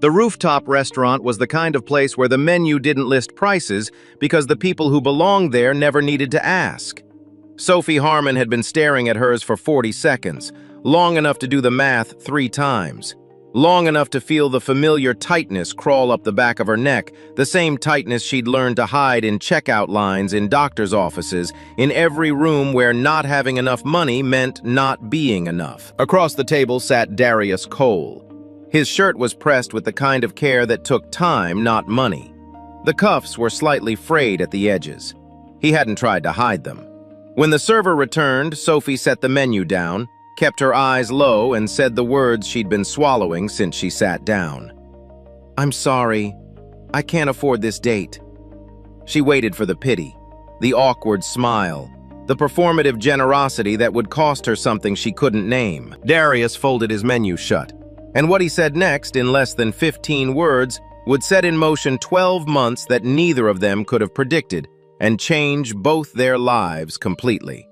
The rooftop restaurant was the kind of place where the menu didn't list prices because the people who belonged there never needed to ask. Sophie Harmon had been staring at hers for 40 seconds, long enough to do the math 3 times. Long enough to feel the familiar tightness crawl up the back of her neck, the same tightness she'd learned to hide in checkout lines in doctors' offices, in every room where not having enough money meant not being enough. Across the table sat Darius Cole. His shirt was pressed with the kind of care that took time, not money. The cuffs were slightly frayed at the edges. He hadn't tried to hide them. When the server returned, Sophie set the menu down, kept her eyes low, and said the words she'd been swallowing since she sat down. "I'm sorry. I can't afford this date." She waited for the pity, the awkward smile, the performative generosity that would cost her something she couldn't name. Darius folded his menu shut, and what he said next, in less than 15 words, would set in motion 12 months that neither of them could have predicted and change both their lives completely.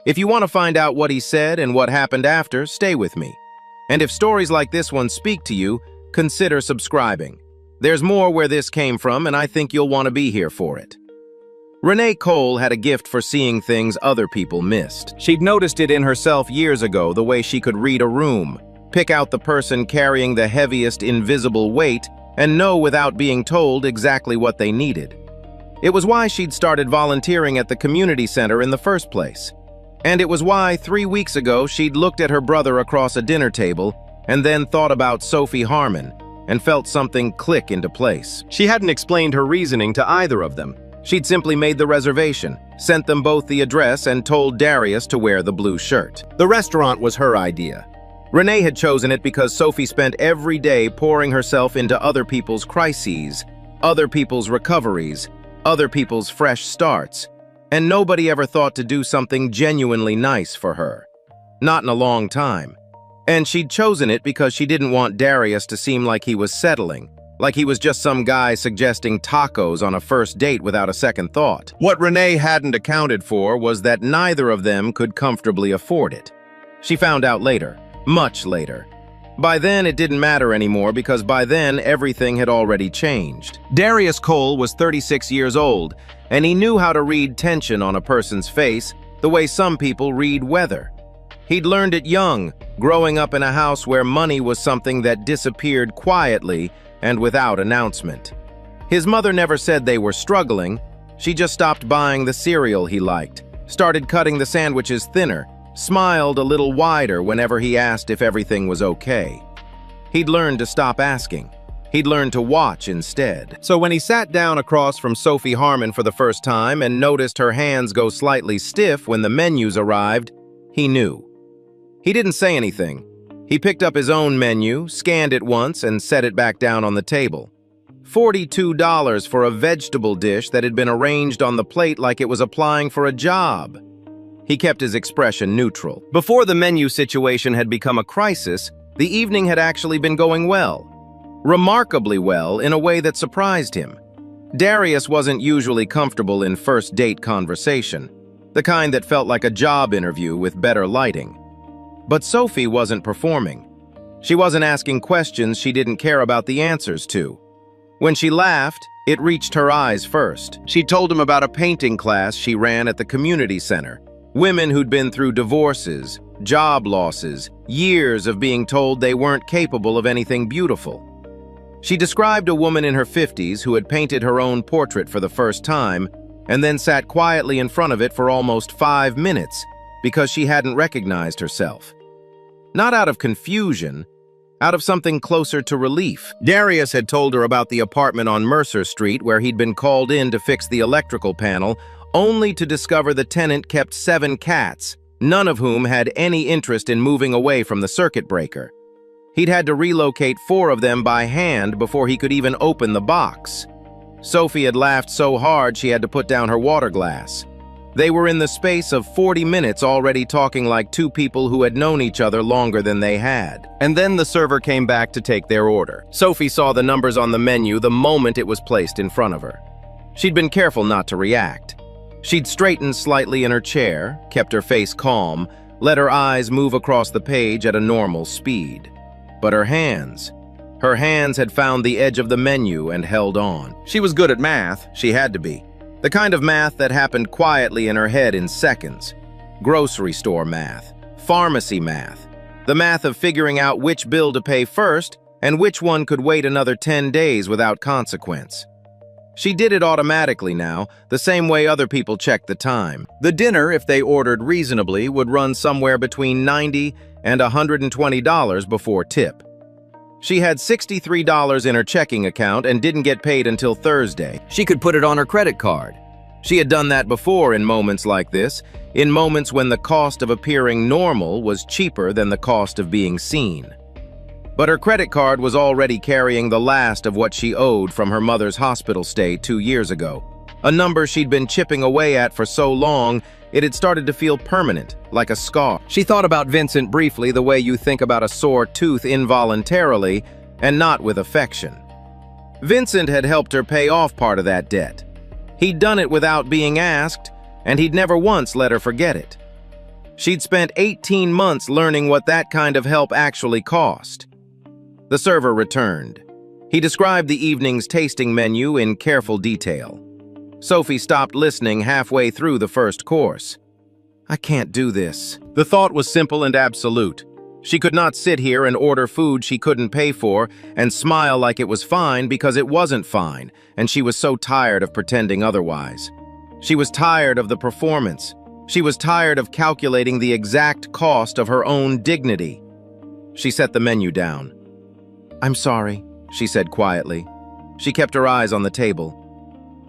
If you want to find out what he said and what happened after, stay with me. And if stories like this one speak to you, consider subscribing. There's more where this came from, and I think you'll want to be here for it. Renee Cole had a gift for seeing things other people missed. She'd noticed it in herself years ago, the way she could read a room, pick out the person carrying the heaviest invisible weight, and know without being told exactly what they needed. It was why she'd started volunteering at the community center in the first place. And it was why 3 weeks ago she'd looked at her brother across a dinner table and then thought about Sophie Harmon and felt something click into place. She hadn't explained her reasoning to either of them. She'd simply made the reservation, sent them both the address, and told Darius to wear the blue shirt. The restaurant was her idea. Renee had chosen it because Sophie spent every day pouring herself into other people's crises, other people's recoveries, other people's fresh starts. And nobody ever thought to do something genuinely nice for her. Not in a long time. And she'd chosen it because she didn't want Darius to seem like he was settling, like he was just some guy suggesting tacos on a first date without a second thought. What Renee hadn't accounted for was that neither of them could comfortably afford it. She found out later, much later. By then, it didn't matter anymore because by then, everything had already changed. Darius Cole was 36 years old, and he knew how to read tension on a person's face the way some people read weather. He'd learned it young, growing up in a house where money was something that disappeared quietly and without announcement. His mother never said they were struggling. She just stopped buying the cereal he liked, started cutting the sandwiches thinner, smiled a little wider whenever he asked if everything was okay. He'd learned to stop asking. He'd learned to watch instead. So when he sat down across from Sophie Harmon for the first time and noticed her hands go slightly stiff when the menus arrived, he knew. He didn't say anything. He picked up his own menu, scanned it once, and set it back down on the table. $42 for a vegetable dish that had been arranged on the plate like it was applying for a job. He kept his expression neutral. Before the menu situation had become a crisis, the evening had actually been going well. Remarkably well, in a way that surprised him. Darius wasn't usually comfortable in first date conversation, the kind that felt like a job interview with better lighting. But Sophie wasn't performing. She wasn't asking questions she didn't care about the answers to. When she laughed, it reached her eyes first. She told him about a painting class she ran at the community center. Women who'd been through divorces, job losses, years of being told they weren't capable of anything beautiful. She described a woman in her 50s who had painted her own portrait for the first time and then sat quietly in front of it for almost 5 minutes because she hadn't recognized herself. Not out of confusion, out of something closer to relief. Darius had told her about the apartment on Mercer Street where he'd been called in to fix the electrical panel, only to discover the tenant kept 7 cats, none of whom had any interest in moving away from the circuit breaker. He'd had to relocate 4 of them by hand before he could even open the box. Sophie had laughed so hard she had to put down her water glass. They were in the space of 40 minutes already talking like 2 people who had known each other longer than they had. And then the server came back to take their order. Sophie saw the numbers on the menu the moment it was placed in front of her. She'd been careful not to react. She'd straightened slightly in her chair, kept her face calm, let her eyes move across the page at a normal speed. But her hands, Her hands had found the edge of the menu and held on. She was good at math, she had to be. The kind of math that happened quietly in her head in seconds. Grocery store math, pharmacy math, the math of figuring out which bill to pay first and which one could wait another 10 days without consequence. She did it automatically now, the same way other people checked the time. The dinner, if they ordered reasonably, would run somewhere between $90 and $120 before tip. She had $63 in her checking account and didn't get paid until Thursday. She could put it on her credit card. She had done that before in moments like this, in moments when the cost of appearing normal was cheaper than the cost of being seen. But her credit card was already carrying the last of what she owed from her mother's hospital stay 2 years ago. A number she'd been chipping away at for so long, it had started to feel permanent, like a scar. She thought about Vincent briefly the way you think about a sore tooth involuntarily and not with affection. Vincent had helped her pay off part of that debt. He'd done it without being asked, and he'd never once let her forget it. She'd spent 18 months learning what that kind of help actually cost. The server returned. He described the evening's tasting menu in careful detail. Sophie stopped listening halfway through the first course. I can't do this. The thought was simple and absolute. She could not sit here and order food she couldn't pay for and smile like it was fine because it wasn't fine, and she was so tired of pretending otherwise. She was tired of the performance. She was tired of calculating the exact cost of her own dignity. She set the menu down. I'm sorry, she said quietly. She kept her eyes on the table.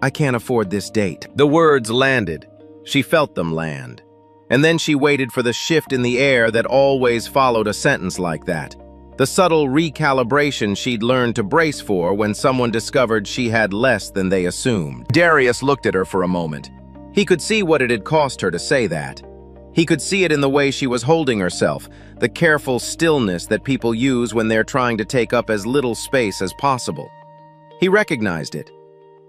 I can't afford this date. The words landed. She felt them land. And then she waited for the shift in the air that always followed a sentence like that. The subtle recalibration she'd learned to brace for when someone discovered she had less than they assumed. Darius looked at her for a moment. He could see what it had cost her to say that. He could see it in the way she was holding herself, the careful stillness that people use when they're trying to take up as little space as possible. He recognized it.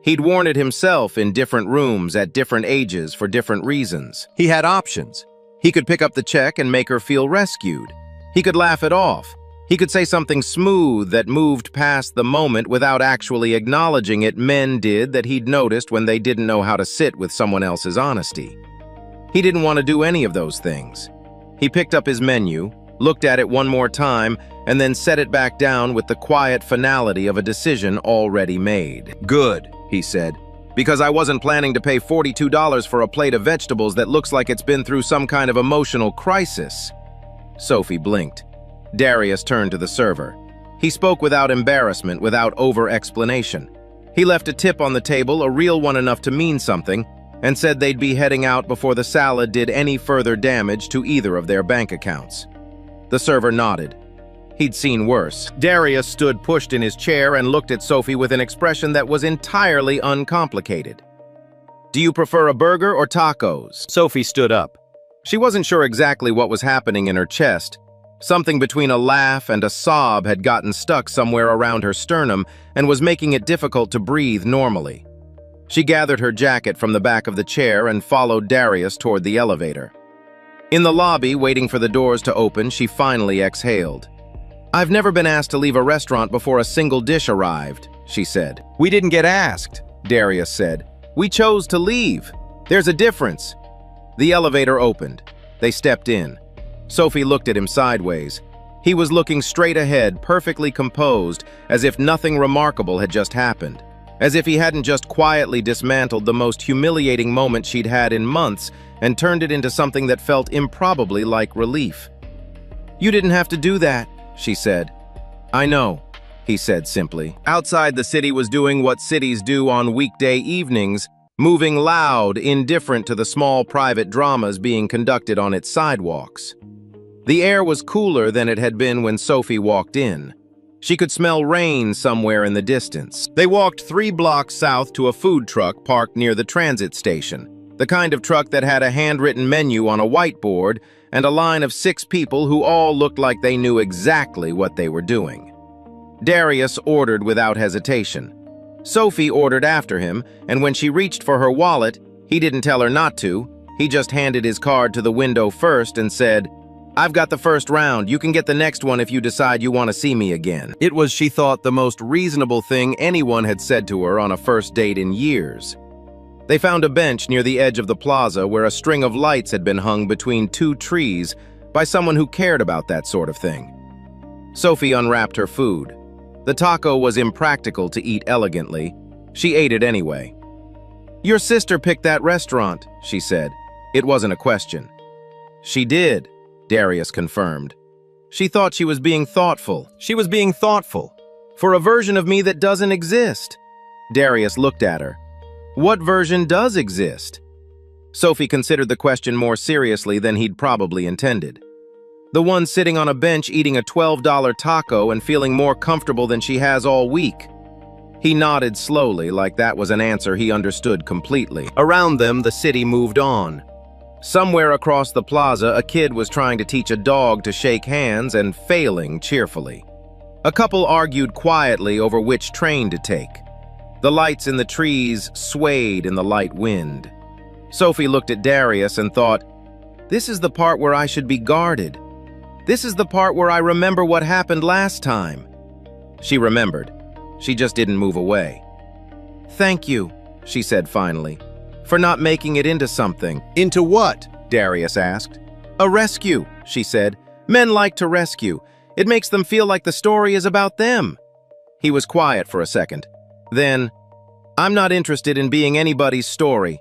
He'd worn it himself in different rooms at different ages for different reasons. He had options. He could pick up the check and make her feel rescued. He could laugh it off. He could say something smooth that moved past the moment without actually acknowledging it men did that he'd noticed when they didn't know how to sit with someone else's honesty. He didn't want to do any of those things. He picked up his menu, looked at it one more time, and then set it back down with the quiet finality of a decision already made. Good, he said, because I wasn't planning to pay $42 for a plate of vegetables that looks like it's been through some kind of emotional crisis. Sophie blinked. Darius turned to the server. He spoke without embarrassment, without over-explanation. He left a tip on the table, a real one enough to mean something, and said they'd be heading out before the salad did any further damage to either of their bank accounts. The server nodded. He'd seen worse. Darius stood pushed in his chair and looked at Sophie with an expression that was entirely uncomplicated. Do you prefer a burger or tacos? Sophie stood up. She wasn't sure exactly what was happening in her chest. Something between a laugh and a sob had gotten stuck somewhere around her sternum and was making it difficult to breathe normally. She gathered her jacket from the back of the chair and followed Darius toward the elevator. In the lobby, waiting for the doors to open, she finally exhaled. I've never been asked to leave a restaurant before a single dish arrived, she said. We didn't get asked, Darius said. We chose to leave. There's a difference. The elevator opened. They stepped in. Sophie looked at him sideways. He was looking straight ahead, perfectly composed, as if nothing remarkable had just happened. As if he hadn't just quietly dismantled the most humiliating moment she'd had in months and turned it into something that felt improbably like relief. You didn't have to do that, she said. I know, he said simply. Outside, the city was doing what cities do on weekday evenings, moving loud, indifferent to the small private dramas being conducted on its sidewalks. The air was cooler than it had been when Sophie walked in. She could smell rain somewhere in the distance. They walked 3 blocks south to a food truck parked near the transit station, the kind of truck that had a handwritten menu on a whiteboard and a line of 6 people who all looked like they knew exactly what they were doing. Darius ordered without hesitation. Sophie ordered after him, and when she reached for her wallet, he didn't tell her not to. He just handed his card to the window first and said, "I've got the first round. You can get the next one if you decide you want to see me again." It was, she thought, the most reasonable thing anyone had said to her on a first date in years. They found a bench near the edge of the plaza where a string of lights had been hung between two trees by someone who cared about that sort of thing. Sophie unwrapped her food. The taco was impractical to eat elegantly. She ate it anyway. "Your sister picked that restaurant," she said. It wasn't a question. "She did," Darius confirmed. "She thought she was being thoughtful. She was being thoughtful. For a version of me that doesn't exist." Darius looked at her. "What version does exist?" Sophie considered the question more seriously than he'd probably intended. "The one sitting on a bench eating a $12 taco and feeling more comfortable than she has all week." He nodded slowly, like that was an answer he understood completely. Around them, the city moved on. Somewhere across the plaza, a kid was trying to teach a dog to shake hands and failing cheerfully. A couple argued quietly over which train to take. The lights in the trees swayed in the light wind. Sophie looked at Darius and thought, "This is the part where I should be guarded. This is the part where I remember what happened last time." She remembered. She just didn't move away. "Thank you," she said finally, "for not making it into something." "Into what?" Darius asked. "A rescue," she said. "Men like to rescue. It makes them feel like the story is about them." He was quiet for a second. Then, "I'm not interested in being anybody's story."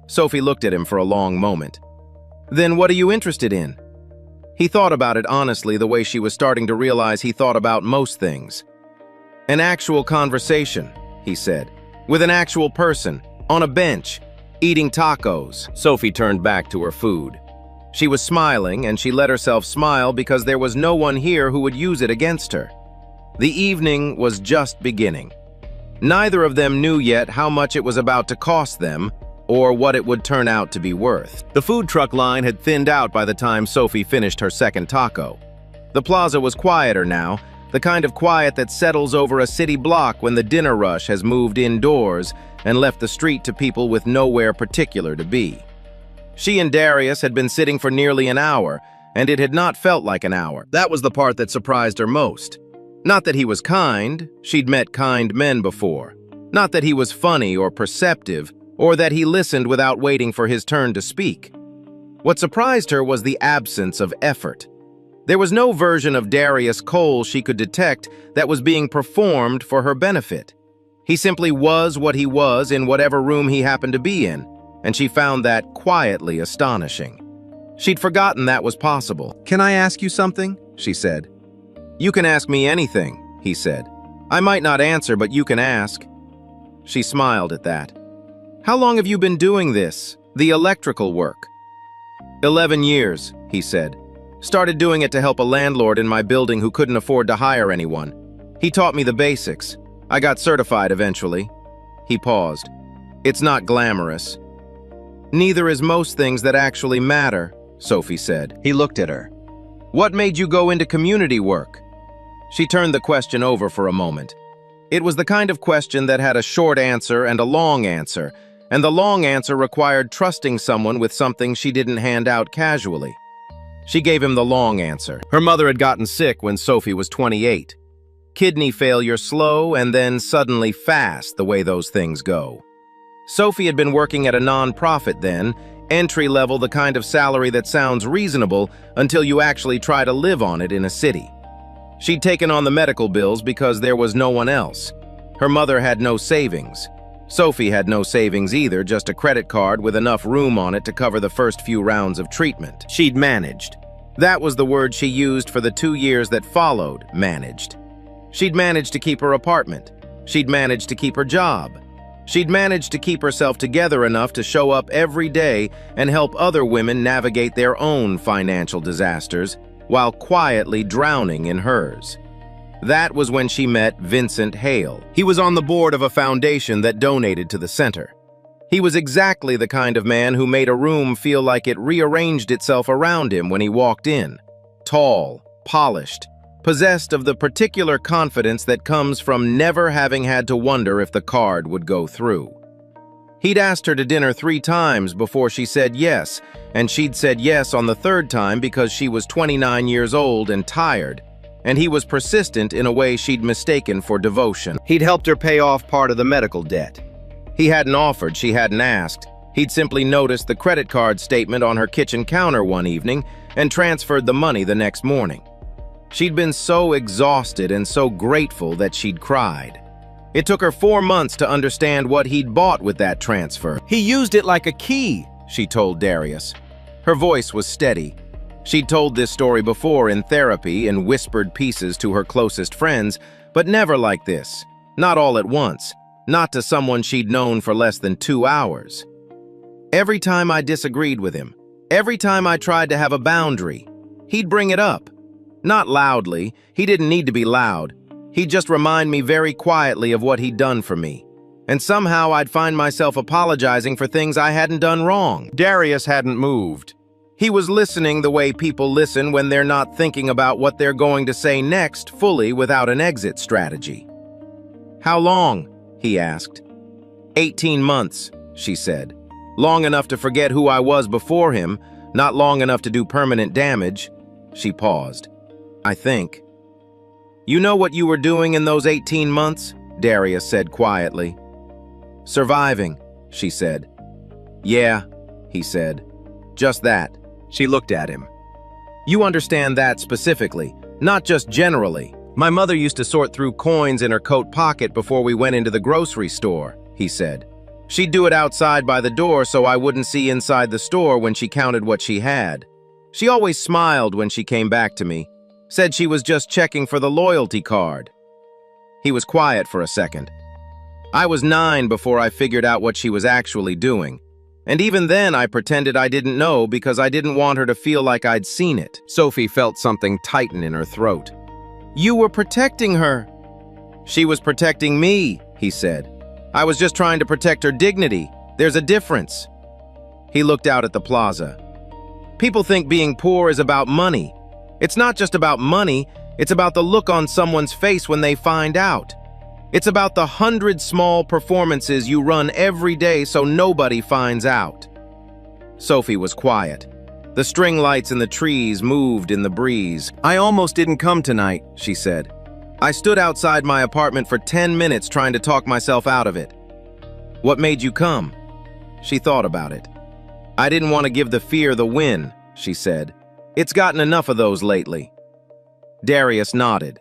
Sophie looked at him for a long moment. "Then what are you interested in?" He thought about it honestly, the way she was starting to realize he thought about most things. "An actual conversation," he said, "with an actual person, on a bench, eating tacos." Sophie turned back to her food. She was smiling, and she let herself smile because there was no one here who would use it against her. The evening was just beginning. Neither of them knew yet how much it was about to cost them, or what it would turn out to be worth. The food truck line had thinned out by the time Sophie finished her second taco. The plaza was quieter now, the kind of quiet that settles over a city block when the dinner rush has moved indoors and left the street to people with nowhere particular to be. She and Darius had been sitting for nearly an hour, and it had not felt like an hour. That was the part that surprised her most. Not that he was kind, she'd met kind men before. Not that he was funny or perceptive, or that he listened without waiting for his turn to speak. What surprised her was the absence of effort. There was no version of Darius Cole she could detect that was being performed for her benefit. He simply was what he was in whatever room he happened to be in, and she found that quietly astonishing. She'd forgotten that was possible. "Can I ask you something?" she said. "You can ask me anything," he said. "I might not answer, but you can ask." She smiled at that. "How long have you been doing this, the electrical work?" 11 years, he said. "Started doing it to help a landlord in my building who couldn't afford to hire anyone. He taught me the basics. I got certified eventually." He paused. "It's not glamorous." "Neither is most things that actually matter," Sophie said. He looked at her. "What made you go into community work?" She turned the question over for a moment. It was the kind of question that had a short answer and a long answer, and the long answer required trusting someone with something she didn't hand out casually. She gave him the long answer. Her mother had gotten sick when Sophie was 28. Kidney failure slow and then suddenly fast, the way those things go. Sophie had been working at a non-profit then, entry-level, the kind of salary that sounds reasonable until you actually try to live on it in a city. She'd taken on the medical bills because there was no one else. Her mother had no savings. Sophie had no savings either, just a credit card with enough room on it to cover the first few rounds of treatment. She'd managed. That was the word she used for the 2 years that followed, managed. She'd managed to keep her apartment. She'd managed to keep her job. She'd managed to keep herself together enough to show up every day and help other women navigate their own financial disasters while quietly drowning in hers. That was when she met Vincent Hale. He was on the board of a foundation that donated to the center. He was exactly the kind of man who made a room feel like it rearranged itself around him when he walked in. Tall, polished, possessed of the particular confidence that comes from never having had to wonder if the card would go through. He'd asked her to dinner 3 times before she said yes, and she'd said yes on the 3rd time because she was 29 years old and tired, and he was persistent in a way she'd mistaken for devotion. He'd helped her pay off part of the medical debt. He hadn't offered, she hadn't asked. He'd simply noticed the credit card statement on her kitchen counter one evening and transferred the money the next morning. She'd been so exhausted and so grateful that she'd cried. It took her 4 months to understand what he'd bought with that transfer. He used it like a key, she told Darius. Her voice was steady. She'd told this story before in therapy in whispered pieces to her closest friends, but never like this. Not all at once. Not to someone she'd known for less than 2 hours. Every time I disagreed with him, every time I tried to have a boundary, he'd bring it up. Not loudly, he didn't need to be loud. He'd just remind me very quietly of what he'd done for me. And somehow I'd find myself apologizing for things I hadn't done wrong. Darius hadn't moved. He was listening the way people listen when they're not thinking about what they're going to say next fully without an exit strategy. "How long?" he asked. 18 months, she said. Long enough to forget who I was before him, not long enough to do permanent damage. She paused. "I think." "You know what you were doing in those 18 months?" Darius said quietly. "Surviving," she said. "Yeah," he said. "Just that." She looked at him. "You understand that specifically, not just generally. My mother used to sort through coins in her coat pocket before we went into the grocery store," he said. "She'd do it outside by the door so I wouldn't see inside the store when she counted what she had. She always smiled when she came back to me. Said she was just checking for the loyalty card." He was quiet for a second. "I was 9 before I figured out what she was actually doing. And even then I pretended I didn't know because I didn't want her to feel like I'd seen it." Sophie felt something tighten in her throat. "You were protecting her." "She was protecting me," he said. "I was just trying to protect her dignity. There's a difference." He looked out at the plaza. "People think being poor is about money. It's not just about money, it's about the look on someone's face when they find out. It's about the 100 small performances you run every day so nobody finds out." Sophie was quiet. The string lights in the trees moved in the breeze. "I almost didn't come tonight," she said. "I stood outside my apartment for 10 minutes trying to talk myself out of it." "What made you come?" She thought about it. "I didn't want to give the fear the win," she said. "It's gotten enough of those lately." Darius nodded.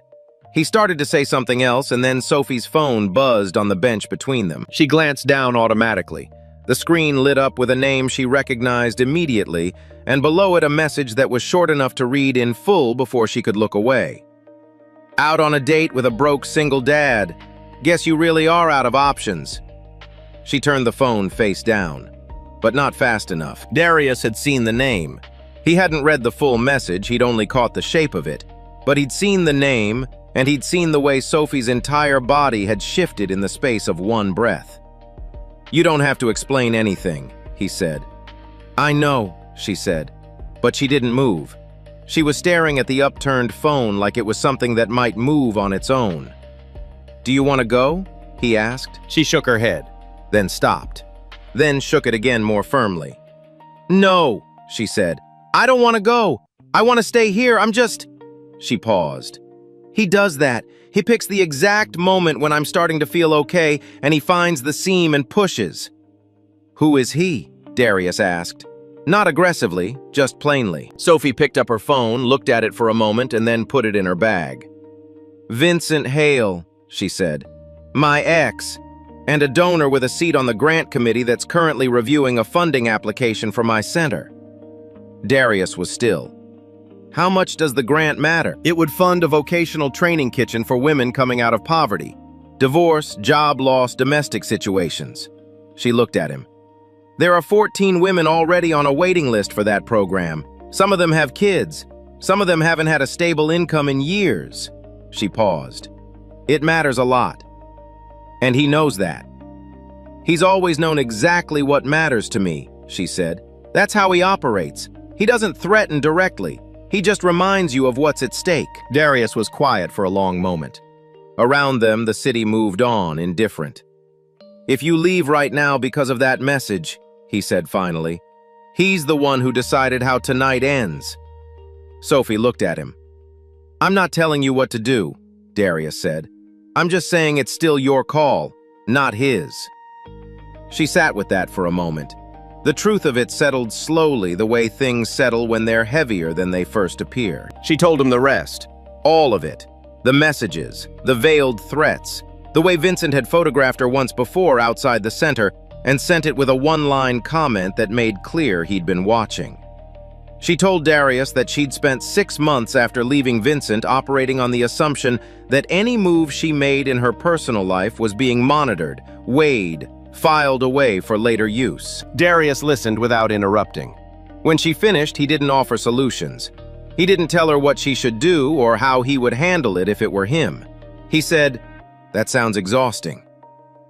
He started to say something else, and then Sophie's phone buzzed on the bench between them. She glanced down automatically. The screen lit up with a name she recognized immediately, and below it a message that was short enough to read in full before she could look away. "Out on a date with a broke single dad. Guess you really are out of options." She turned the phone face down, but not fast enough. Darius had seen the name. He hadn't read the full message, he'd only caught the shape of it. But he'd seen the name, and he'd seen the way Sophie's entire body had shifted in the space of one breath. "You don't have to explain anything," he said. "I know," she said, but she didn't move. She was staring at the upturned phone like it was something that might move on its own. "Do you want to go?" he asked. She shook her head, then stopped, then shook it again more firmly. "No," she said. "I don't want to go. I want to stay here. I'm just—" She paused. "He does that. He picks the exact moment when I'm starting to feel okay, and he finds the seam and pushes." "Who is he?" Darius asked. Not aggressively, just plainly. Sophie picked up her phone, looked at it for a moment, and then put it in her bag. "Vincent Hale," she said. "My ex, and a donor with a seat on the grant committee that's currently reviewing a funding application for my center." Darius was still. "How much does the grant matter?" "It would fund a vocational training kitchen for women coming out of poverty. Divorce, job loss, domestic situations." She looked at him. "There are 14 women already on a waiting list for that program. Some of them have kids. Some of them haven't had a stable income in years." She paused. "It matters a lot. And he knows that. He's always known exactly what matters to me," she said. "That's how he operates. He doesn't threaten directly. He just reminds you of what's at stake." Darius was quiet for a long moment. Around them, the city moved on, indifferent. If you leave right now because of that message, he said finally, he's the one who decided how tonight ends. Sophie looked at him. I'm not telling you what to do, Darius said. I'm just saying it's still your call, not his. She sat with that for a moment. The truth of it settled slowly the way things settle when they're heavier than they first appear. She told him the rest. All of it. The messages, the veiled threats, the way Vincent had photographed her once before outside the center and sent it with a one-line comment that made clear he'd been watching. She told Darius that she'd spent 6 months after leaving Vincent operating on the assumption that any move she made in her personal life was being monitored, weighed, filed away for later use. Darius listened without interrupting. When she finished, he didn't offer solutions. He didn't tell her what she should do or how he would handle it if it were him. He said, "That sounds exhausting."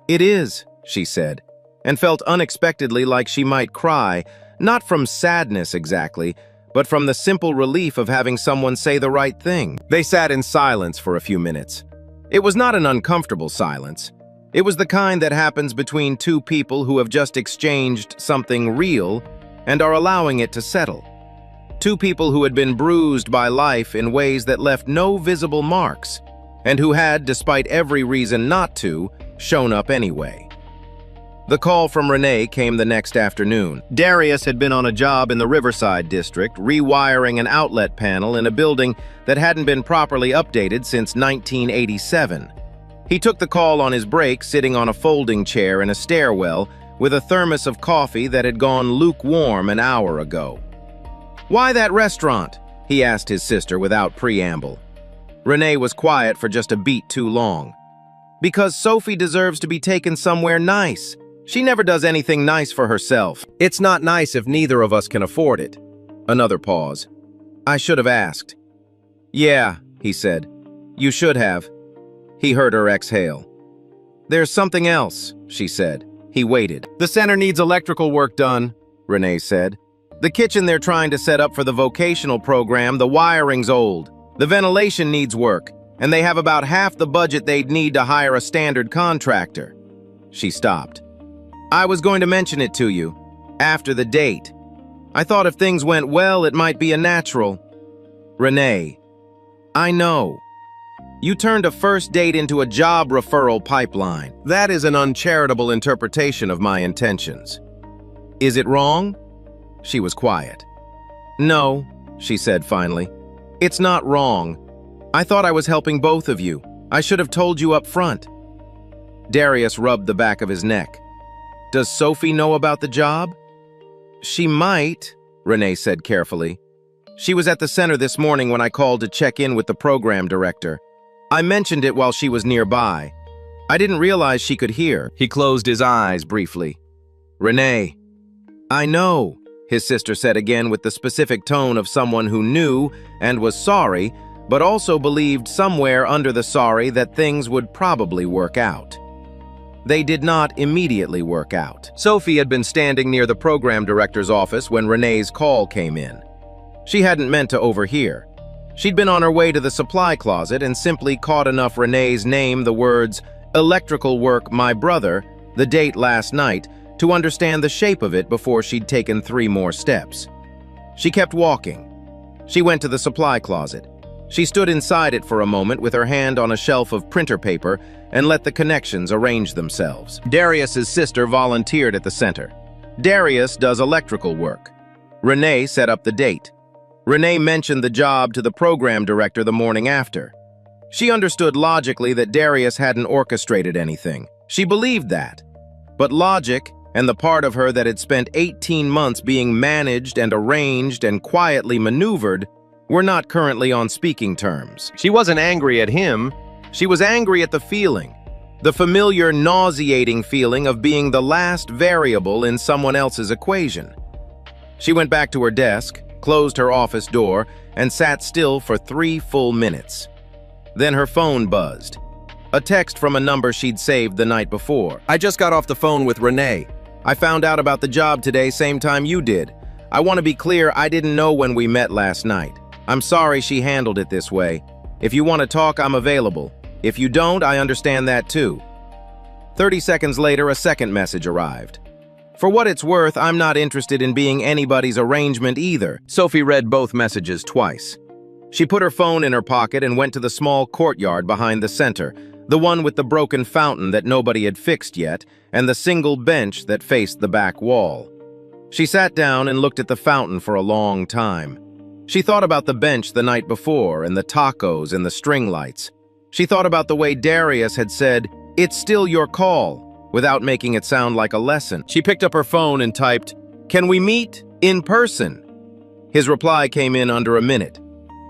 "It is," she said, and felt unexpectedly like she might cry, not from sadness exactly, but from the simple relief of having someone say the right thing. They sat in silence for a few minutes. It was not an uncomfortable silence. It was the kind that happens between two people who have just exchanged something real and are allowing it to settle. Two people who had been bruised by life in ways that left no visible marks, and who had, despite every reason not to, shown up anyway. The call from Renee came the next afternoon. Darius had been on a job in the Riverside district, rewiring an outlet panel in a building that hadn't been properly updated since 1987. He took the call on his break, sitting on a folding chair in a stairwell with a thermos of coffee that had gone lukewarm an hour ago. "Why that restaurant?" he asked his sister without preamble. Renee was quiet for just a beat too long. "Because Sophie deserves to be taken somewhere nice. She never does anything nice for herself." It's not nice if neither of us can afford it. Another pause. "I should have asked." "Yeah," he said. "You should have." He heard her exhale. "There's something else," she said. He waited. The center needs electrical work done, Renee said. "The kitchen they're trying to set up for the vocational program, the wiring's old. The ventilation needs work, and they have about half the budget they'd need to hire a standard contractor." She stopped. "I was going to mention it to you, after the date. I thought if things went well, it might be a natural." "Renee, I know. You turned a first date into a job referral pipeline. That is an uncharitable interpretation of my intentions." "Is it wrong?" She was quiet. "No," she said finally. "It's not wrong. I thought I was helping both of you. I should have told you up front." Darius rubbed the back of his neck. "Does Sophie know about the job?" "She might," Renee said carefully. "She was at the center this morning when I called to check in with the program director. I mentioned it while she was nearby. I didn't realize she could hear." He closed his eyes briefly. "Renee, I know," his sister said again with the specific tone of someone who knew and was sorry, but also believed somewhere under the sorry that things would probably work out. They did not immediately work out. Sophie had been standing near the program director's office when Renee's call came in. She hadn't meant to overhear. She'd been on her way to the supply closet and simply caught enough Renee's name, the words, "electrical work, my brother," the date last night, to understand the shape of it before she'd taken 3 more steps. She kept walking. She went to the supply closet. She stood inside it for a moment with her hand on a shelf of printer paper and let the connections arrange themselves. Darius's sister volunteered at the center. Darius does electrical work. Renee set up the date. Renee mentioned the job to the program director the morning after. She understood logically that Darius hadn't orchestrated anything. She believed that. But logic, and the part of her that had spent 18 months being managed and arranged and quietly maneuvered, were not currently on speaking terms. She wasn't angry at him. She was angry at the feeling, the familiar nauseating feeling of being the last variable in someone else's equation. She went back to her desk, closed her office door, and sat still for 3 full minutes. Then her phone buzzed. A text from a number she'd saved the night before. "I just got off the phone with Renee. I found out about the job today same time you did. I want to be clear, I didn't know when we met last night. I'm sorry she handled it this way. If you want to talk, I'm available. If you don't, I understand that too." 30 seconds later, a second message arrived. For what it's worth, I'm not interested in being anybody's arrangement either. Sophie read both messages twice. She put her phone in her pocket and went to the small courtyard behind the center, the one with the broken fountain that nobody had fixed yet, and the single bench that faced the back wall. She sat down and looked at the fountain for a long time. She thought about the bench the night before and the tacos and the string lights. She thought about the way Darius had said, "It's still your call," without making it sound like a lesson. She picked up her phone and typed, "Can we meet in person?" His reply came in under a minute.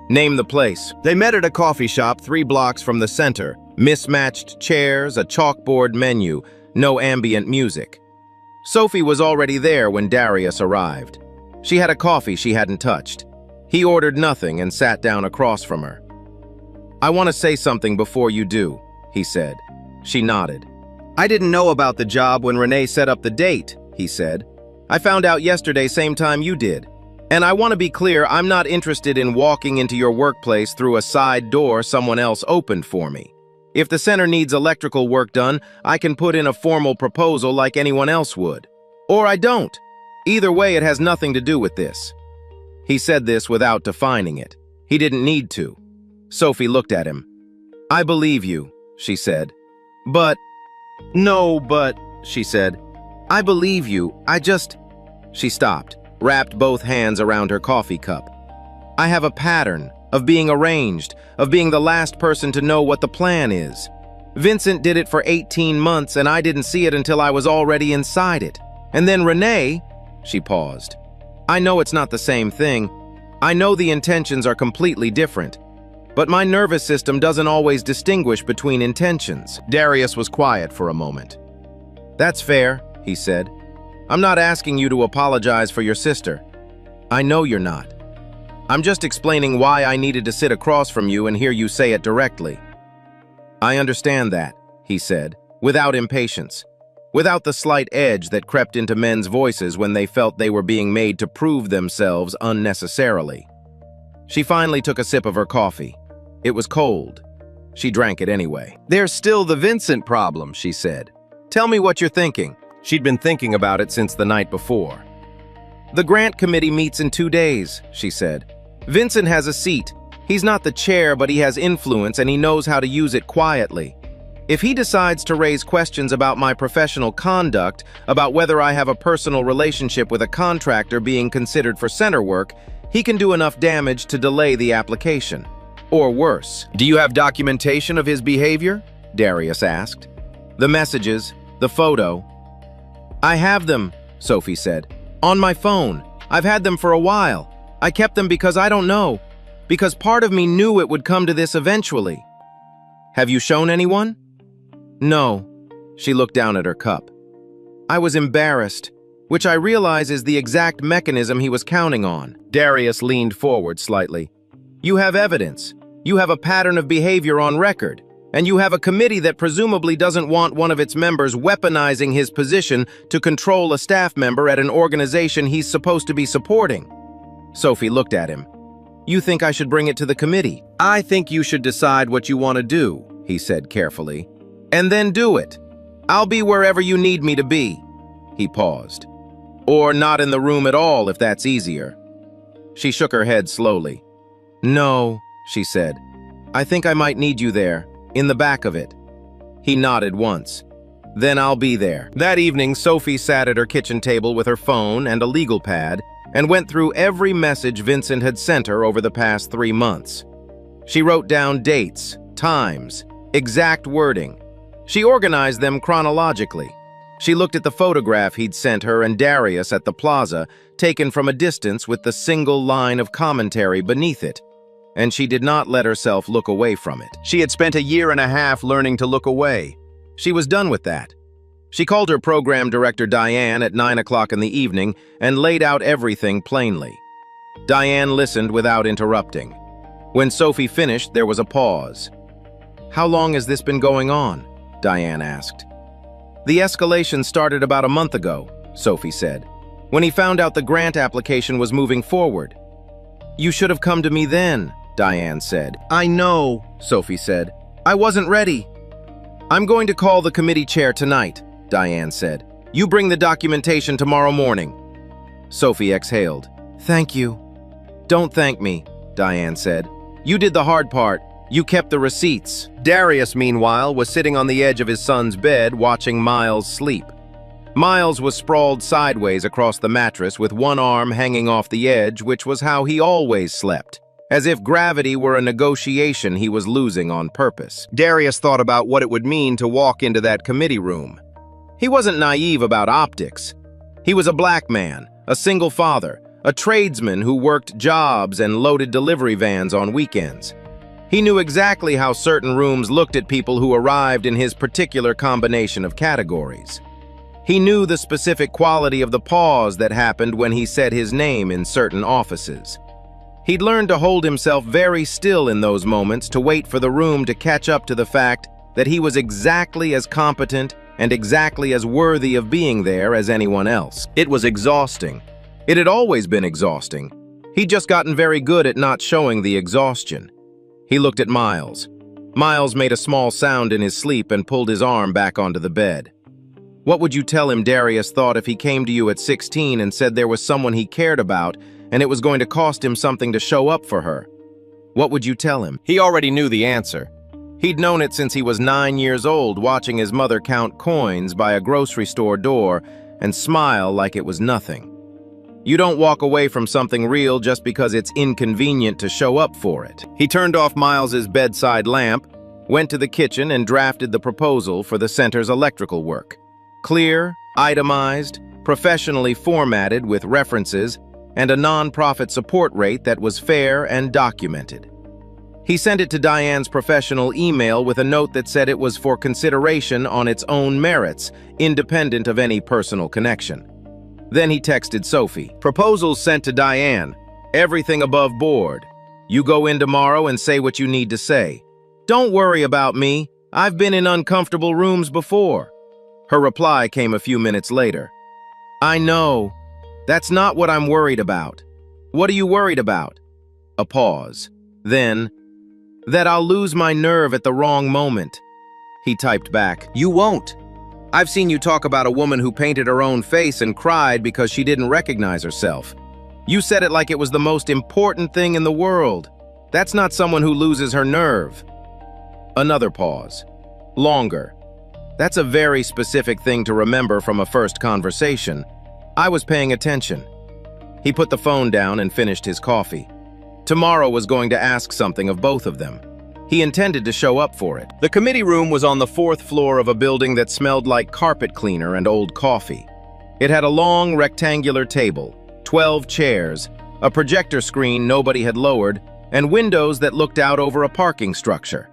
Name the place. They met at a coffee shop 3 blocks from the center. Mismatched chairs, a chalkboard menu, no ambient music. Sophie was already there when Darius arrived. She had a coffee she hadn't touched. He ordered nothing and sat down across from her. "I want to say something before you do," he said. She nodded. "I didn't know about the job when Renee set up the date," he said. "I found out yesterday same time you did. And I want to be clear, I'm not interested in walking into your workplace through a side door someone else opened for me. If the center needs electrical work done, I can put in a formal proposal like anyone else would. Or I don't. Either way, it has nothing to do with this." He said this without defining it. He didn't need to. Sophie looked at him. "I believe you," she said. "But..." "No, but..." she said. "I believe you. She stopped, wrapped both hands around her coffee cup. "I have a pattern of being arranged, of being the last person to know what the plan is. Vincent did it for 18 months and I didn't see it until I was already inside it. And then Renee..." She paused. "I know it's not the same thing. I know the intentions are completely different. But my nervous system doesn't always distinguish between intentions." Darius was quiet for a moment. "That's fair," he said. "I'm not asking you to apologize for your sister. I know you're not. I'm just explaining why I needed to sit across from you and hear you say it directly." "I understand that," he said, without impatience, without the slight edge that crept into men's voices when they felt they were being made to prove themselves unnecessarily. She finally took a sip of her coffee. It was cold. She drank it anyway. "There's still the Vincent problem," she said. "Tell me what you're thinking." She'd been thinking about it since the night before. "The grant committee meets in 2 days," she said. "Vincent has a seat. He's not the chair, but he has influence and he knows how to use it quietly. If he decides to raise questions about my professional conduct, about whether I have a personal relationship with a contractor being considered for center work, he can do enough damage to delay the application. Or worse." "Do you have documentation of his behavior?" Darius asked. "The messages, the photo." "I have them," Sophie said. "On my phone. I've had them for a while. I kept them because I don't know. Because part of me knew it would come to this eventually." "Have you shown anyone?" "No." She looked down at her cup. "I was embarrassed, which I realize is the exact mechanism he was counting on." Darius leaned forward slightly. "You have evidence. You have a pattern of behavior on record. And you have a committee that presumably doesn't want one of its members weaponizing his position to control a staff member at an organization he's supposed to be supporting." Sophie looked at him. "You think I should bring it to the committee?" "I think you should decide what you want to do," he said carefully. "And then do it. I'll be wherever you need me to be." He paused. "Or not in the room at all, if that's easier." She shook her head slowly. "No," she said. "I think I might need you there. In the back of it." He nodded once. "Then I'll be there." That evening, Sophie sat at her kitchen table with her phone and a legal pad and went through every message Vincent had sent her over the past 3 months. She wrote down dates, times, exact wording. She organized them chronologically. She looked at the photograph he'd sent her and Darius at the plaza, taken from a distance with the single line of commentary beneath it. And she did not let herself look away from it. She had spent a year and a half learning to look away. She was done with that. She called her program director Diane at 9 o'clock in the evening and laid out everything plainly. Diane listened without interrupting. When Sophie finished, there was a pause. "How long has this been going on?" Diane asked. "The escalation started about a month ago," Sophie said, "when he found out the grant application was moving forward." "You should have come to me then," Diane said. "I know," Sophie said. "I wasn't ready." "I'm going to call the committee chair tonight," Diane said. "You bring the documentation tomorrow morning." Sophie exhaled. "Thank you." "Don't thank me," Diane said. "You did the hard part. You kept the receipts." Darius, meanwhile, was sitting on the edge of his son's bed watching Miles sleep. Miles was sprawled sideways across the mattress with one arm hanging off the edge, which was how he always slept, as if gravity were a negotiation he was losing on purpose. Darius thought about what it would mean to walk into that committee room. He wasn't naive about optics. He was a black man, a single father, a tradesman who worked jobs and loaded delivery vans on weekends. He knew exactly how certain rooms looked at people who arrived in his particular combination of categories. He knew the specific quality of the pause that happened when he said his name in certain offices. He'd learned to hold himself very still in those moments to wait for the room to catch up to the fact that he was exactly as competent and exactly as worthy of being there as anyone else. It was exhausting. It had always been exhausting. He'd just gotten very good at not showing the exhaustion. He looked at Miles. Miles made a small sound in his sleep and pulled his arm back onto the bed. What would you tell him, Darius thought, if he came to you at 16 and said there was someone he cared about and it was going to cost him something to show up for her? What would you tell him? He already knew the answer. He'd known it since he was 9 years old, watching his mother count coins by a grocery store door and smile like it was nothing. You don't walk away from something real just because it's inconvenient to show up for it. He turned off Miles's bedside lamp, went to the kitchen and drafted the proposal for the center's electrical work. Clear, itemized, professionally formatted with references, and a non-profit support rate that was fair and documented. He sent it to Diane's professional email with a note that said it was for consideration on its own merits, independent of any personal connection. Then he texted Sophie. "Proposals sent to Diane. Everything above board. You go in tomorrow and say what you need to say. Don't worry about me. I've been in uncomfortable rooms before." Her reply came a few minutes later. "I know. That's not what I'm worried about." "What are you worried about?" A pause. Then, "That I'll lose my nerve at the wrong moment." He typed back, "You won't. I've seen you talk about a woman who painted her own face and cried because she didn't recognize herself. You said it like it was the most important thing in the world. That's not someone who loses her nerve." Another pause. Longer. "That's a very specific thing to remember from a first conversation. I was paying attention." He put the phone down and finished his coffee. Tomorrow was going to ask something of both of them. He intended to show up for it. The committee room was on the 4th floor of a building that smelled like carpet cleaner and old coffee. It had a long rectangular table, 12 chairs, a projector screen nobody had lowered, and windows that looked out over a parking structure.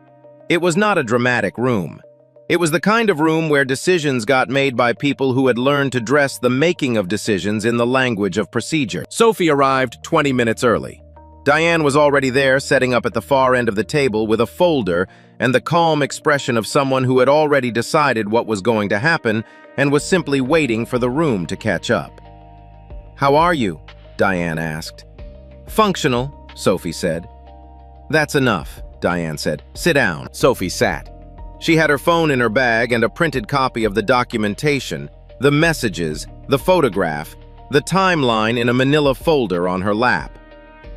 It was not a dramatic room. It was the kind of room where decisions got made by people who had learned to dress the making of decisions in the language of procedure. Sophie arrived 20 minutes early. Diane was already there, setting up at the far end of the table with a folder and the calm expression of someone who had already decided what was going to happen and was simply waiting for the room to catch up. "How are you?" Diane asked. "Functional," Sophie said. "That's enough," Diane said. "Sit down." Sophie sat. She had her phone in her bag and a printed copy of the documentation, the messages, the photograph, the timeline in a manila folder on her lap.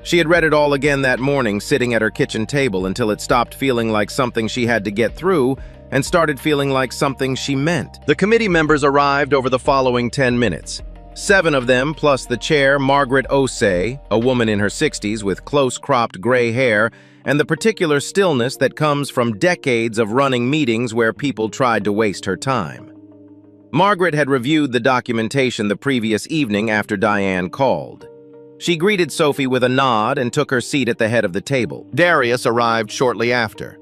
She had read it all again that morning, sitting at her kitchen table, until it stopped feeling like something she had to get through and started feeling like something she meant. The committee members arrived over the following 10 minutes. 7 of them, plus the chair, Margaret Osei, a woman in her 60s with close-cropped gray hair, and the particular stillness that comes from decades of running meetings where people tried to waste her time. Margaret had reviewed the documentation the previous evening after Diane called. She greeted Sophie with a nod and took her seat at the head of the table. Darius arrived shortly after.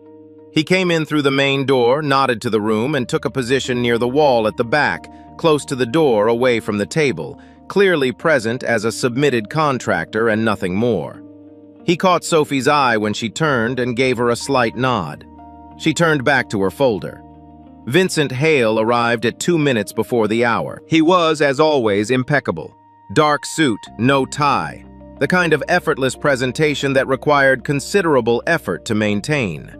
He came in through the main door, nodded to the room, and took a position near the wall at the back, close to the door away from the table, clearly present as a submitted contractor and nothing more. He caught Sophie's eye when she turned and gave her a slight nod. She turned back to her folder. Vincent Hale arrived at 2 minutes before the hour. He was, as always, impeccable. Dark suit, no tie, the kind of effortless presentation that required considerable effort to maintain.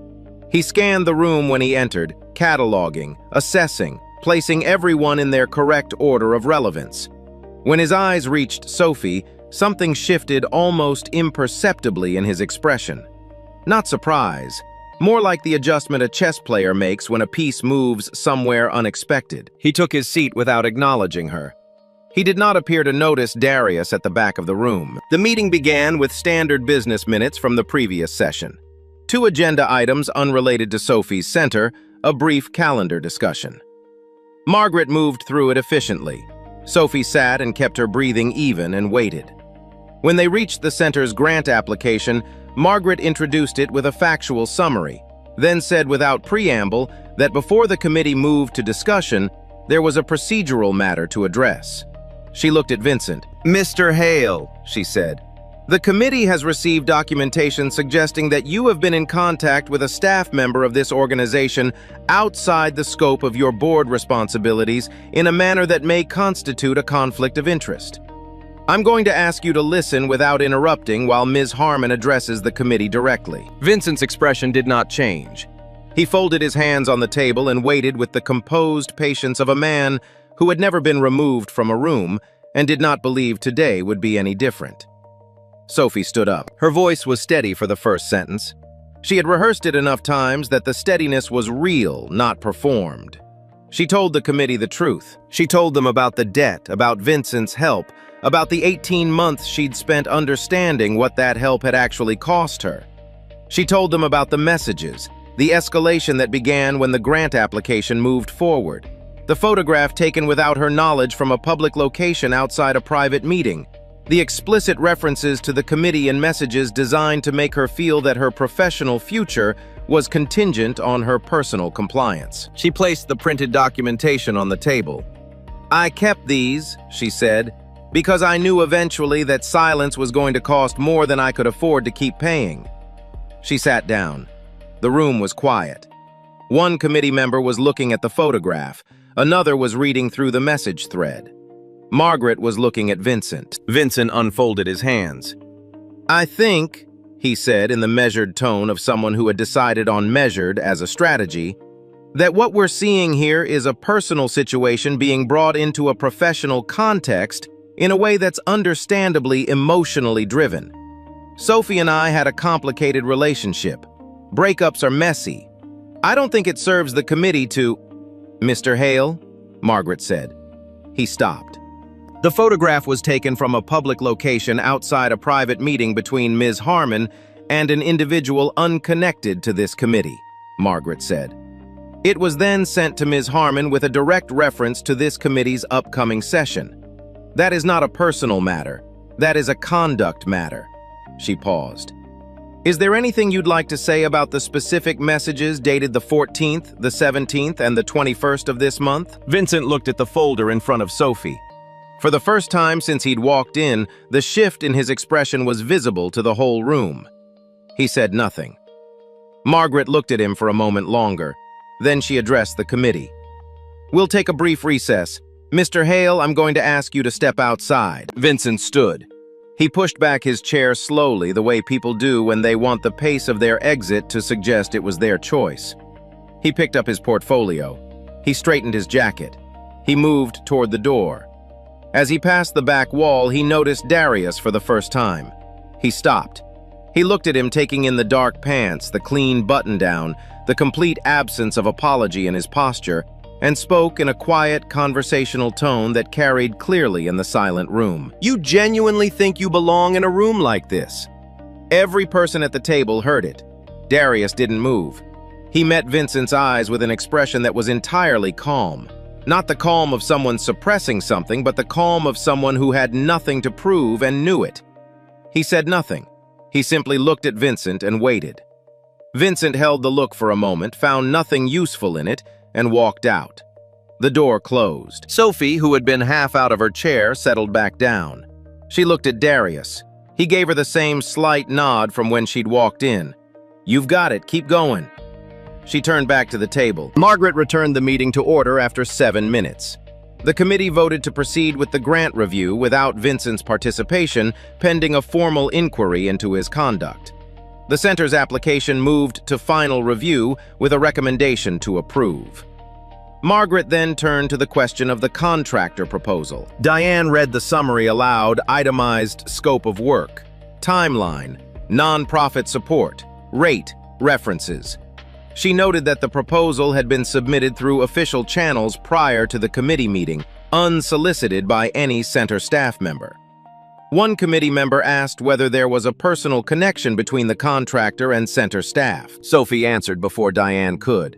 He scanned the room when he entered, cataloging, assessing, placing everyone in their correct order of relevance. When his eyes reached Sophie, something shifted almost imperceptibly in his expression. Not surprise, more like the adjustment a chess player makes when a piece moves somewhere unexpected. He took his seat without acknowledging her. He did not appear to notice Darius at the back of the room. The meeting began with standard business minutes from the previous session. 2 agenda items unrelated to Sophie's center, a brief calendar discussion. Margaret moved through it efficiently. Sophie sat and kept her breathing even and waited. When they reached the center's grant application, Margaret introduced it with a factual summary, then said without preamble that before the committee moved to discussion, there was a procedural matter to address. She looked at Vincent. "Mr. Hale," she said, "the committee has received documentation suggesting that you have been in contact with a staff member of this organization outside the scope of your board responsibilities in a manner that may constitute a conflict of interest. I'm going to ask you to listen without interrupting while Ms. Harmon addresses the committee directly." Vincent's expression did not change. He folded his hands on the table and waited with the composed patience of a man who had never been removed from a room and did not believe today would be any different. Sophie stood up. Her voice was steady for the first sentence. She had rehearsed it enough times that the steadiness was real, not performed. She told the committee the truth. She told them about the debt, about Vincent's help, about the 18 months she'd spent understanding what that help had actually cost her. She told them about the messages, the escalation that began when the grant application moved forward, the photograph taken without her knowledge from a public location outside a private meeting, the explicit references to the committee and messages designed to make her feel that her professional future was contingent on her personal compliance. She placed the printed documentation on the table. "I kept these," she said, "because I knew eventually that silence was going to cost more than I could afford to keep paying." She sat down. The room was quiet. One committee member was looking at the photograph. Another was reading through the message thread. Margaret was looking at Vincent. Vincent unfolded his hands. "I think," he said in the measured tone of someone who had decided on measured as a strategy, "that what we're seeing here is a personal situation being brought into a professional context in a way that's understandably emotionally driven. Sophie and I had a complicated relationship. Breakups are messy. I don't think it serves the committee to—" "Mr. Hale," Margaret said. He stopped. The photograph was taken from a public location outside a private meeting between Ms. Harmon and an individual unconnected to this committee, Margaret said. It was then sent to Ms. Harmon with a direct reference to this committee's upcoming session. That is not a personal matter. That is a conduct matter. She paused. "Is there anything you'd like to say about the specific messages dated the 14th, the 17th, and the 21st of this month?" Vincent looked at the folder in front of Sophie. For the first time since he'd walked in, the shift in his expression was visible to the whole room. He said nothing. Margaret looked at him for a moment longer. Then she addressed the committee. "We'll take a brief recess. Mr. Hale, I'm going to ask you to step outside." Vincent stood. He pushed back his chair slowly, the way people do when they want the pace of their exit to suggest it was their choice. He picked up his portfolio. He straightened his jacket. He moved toward the door. As he passed the back wall, he noticed Darius for the first time. He stopped. He looked at him, taking in the dark pants, the clean button-down, the complete absence of apology in his posture, and spoke in a quiet, conversational tone that carried clearly in the silent room. "You genuinely think you belong in a room like this?" Every person at the table heard it. Darius didn't move. He met Vincent's eyes with an expression that was entirely calm. Not the calm of someone suppressing something, but the calm of someone who had nothing to prove and knew it. He said nothing. He simply looked at Vincent and waited. Vincent held the look for a moment, found nothing useful in it, and walked out. The door closed. Sophie, who had been half out of her chair, settled back down. She looked at Darius. He gave her the same slight nod from when she'd walked in. "You've got it, keep going." She turned back to the table. Margaret returned the meeting to order after 7 minutes. The committee voted to proceed with the grant review without Vincent's participation, pending a formal inquiry into his conduct. The center's application moved to final review with a recommendation to approve. Margaret then turned to the question of the contractor proposal. Diane read the summary aloud, itemized scope of work, timeline, non-profit support, rate, references. She noted that the proposal had been submitted through official channels prior to the committee meeting, unsolicited by any center staff member. One committee member asked whether there was a personal connection between the contractor and center staff. Sophie answered before Diane could.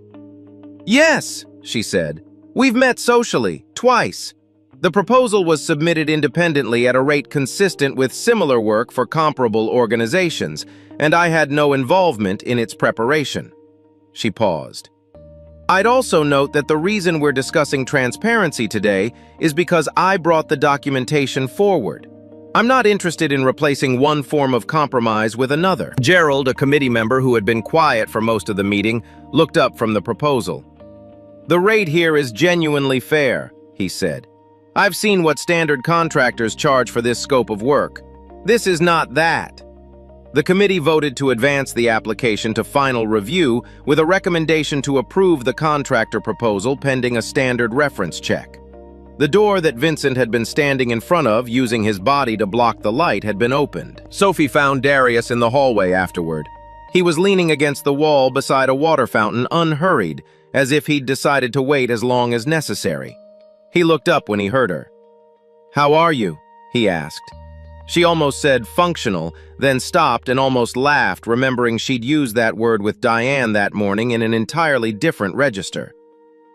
"Yes," she said. "We've met socially, twice. The proposal was submitted independently at a rate consistent with similar work for comparable organizations, and I had no involvement in its preparation." She paused. "I'd also note that the reason we're discussing transparency today is because I brought the documentation forward. I'm not interested in replacing one form of compromise with another." Gerald, a committee member who had been quiet for most of the meeting, looked up from the proposal. "The rate here is genuinely fair," he said. "I've seen what standard contractors charge for this scope of work. This is not that." The committee voted to advance the application to final review with a recommendation to approve the contractor proposal pending a standard reference check. The door that Vincent had been standing in front of, using his body to block the light, had been opened. Sophie found Darius in the hallway afterward. He was leaning against the wall beside a water fountain, unhurried, as if he'd decided to wait as long as necessary. He looked up when he heard her. "How are you?" he asked. She almost said functional, then stopped and almost laughed, remembering she'd used that word with Diane that morning in an entirely different register.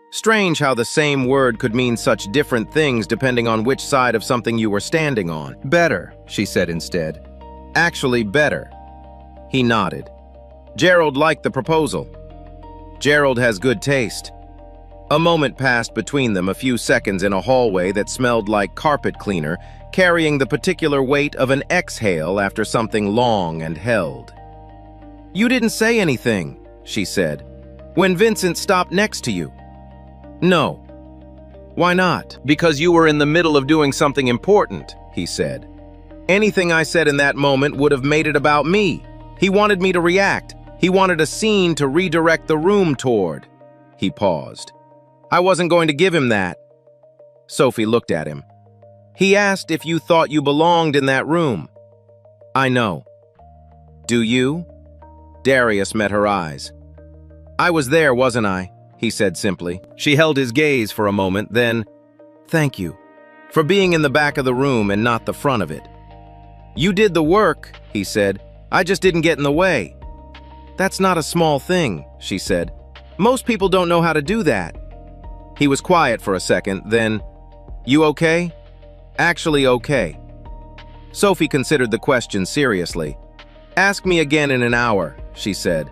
Strange how the same word could mean such different things depending on which side of something you were standing on. "Better," she said instead. "Actually better." He nodded. Gerald liked the proposal. Gerald has good taste. A moment passed between them, a few seconds in a hallway that smelled like carpet cleaner, carrying the particular weight of an exhale after something long and held. "You didn't say anything," she said, "when Vincent stopped next to you." "No." "Why not?" "Because you were in the middle of doing something important," he said. "Anything I said in that moment would have made it about me. He wanted me to react. He wanted a scene to redirect the room toward." He paused. "I wasn't going to give him that." Sophie looked at him. "He asked if you thought you belonged in that room." "I know." "Do you?" Darius met her eyes. "I was there, wasn't I?" he said simply. She held his gaze for a moment, then, "Thank you for being in the back of the room and not the front of it." "You did the work," he said. "I just didn't get in the way." "That's not a small thing," she said. "Most people don't know how to do that." He was quiet for a second, then, "You okay?" "Actually okay." Sophie considered the question seriously. "Ask me again in an hour," she said.